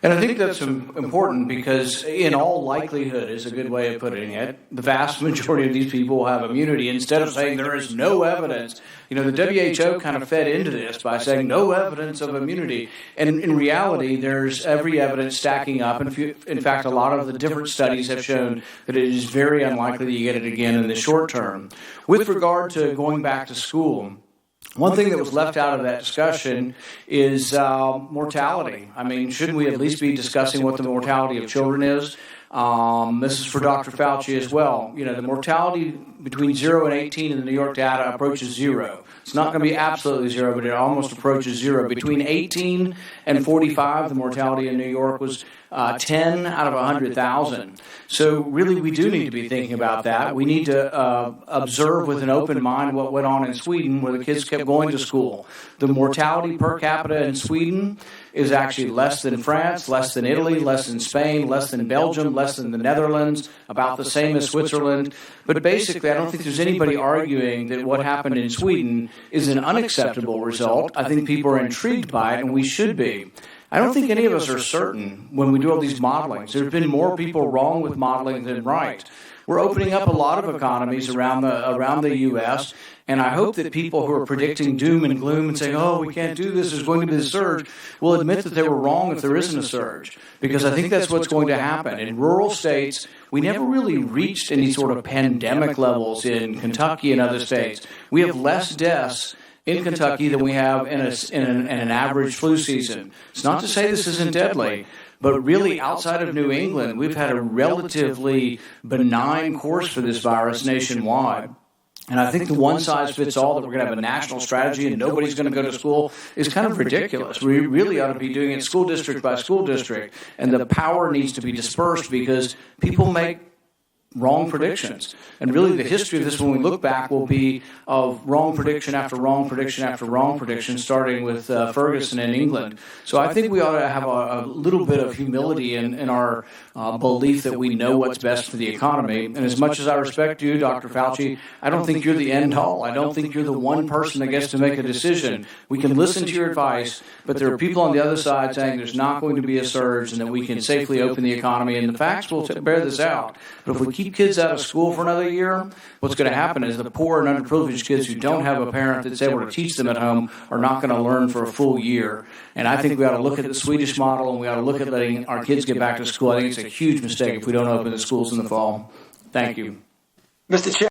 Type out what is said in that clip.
And I think that's important because in all likelihood is a good way of putting it. The vast majority of these people will have immunity. Instead of saying there is no evidence, the WHO kind of fed into this by saying no evidence of immunity. And in reality, there's every evidence stacking up. And in fact, a lot of the different studies have shown that it is very unlikely that you get it again in the short term. With regard to going back to school, one thing that was left out of that discussion is mortality. I mean, shouldn't we at least be discussing what the mortality of children is? This is for Dr. Fauci as well. The mortality between 0 and 18 in the New York data approaches 0. It's not going to be absolutely 0, but it almost approaches 0. Between 18 and 45, the mortality in New York was 10 out of 100,000. So really, we do need to be thinking about that. We need to observe with an open mind what went on in Sweden, where the kids kept going to school. The mortality per capita in Sweden is actually less than France, less than Italy, less than Spain, less than Belgium, less than the Netherlands, about the same as Switzerland. But basically, I don't think there's anybody arguing that what happened in Sweden is an unacceptable result. I think people are intrigued by it, and we should be. I don't think any of us are certain when we do all these modelings. There have been more people wrong with modeling than right. We're opening up a lot of economies around the U.S., and I hope that people who are predicting doom and gloom and saying, oh, we can't do this, there's going to be a surge, will admit that they were wrong if there isn't a surge, because I think that's what's going to happen. In rural states, we never really reached any sort of pandemic levels in Kentucky and other states. We have less deaths in Kentucky than we have in an average flu season. It's not to say this isn't deadly, but really outside of New England, we've had a relatively benign course for this virus nationwide. And I think the one-size-fits-all that we're going to have a national strategy and nobody's going to go to school is kind of ridiculous. We really ought to be doing it school district by school district, and the power needs to be dispersed because people make wrong predictions. And really the history of this, when we look back, will be of wrong prediction after wrong prediction after wrong prediction, starting with Ferguson in England. So I think we ought to have a little bit of humility in our belief that we know what's best for the economy. And as much as I respect you, Dr. Fauci, I don't think you're the end all. I don't think you're the one person that gets to make a decision. We can listen to your advice, but there are people on the other side saying there's not going to be a surge and that we can safely open the economy, and the facts will bear this out. But if we keep kids out of school for another year, what's going to happen is the poor and underprivileged kids who don't have a parent that's able to teach them at home are not going to learn for a full year. And I think we ought to look at the Swedish model, and we ought to look at letting our kids get back to school. I think it's a huge mistake if we don't open the schools in the fall. Thank you. Mr. Chair.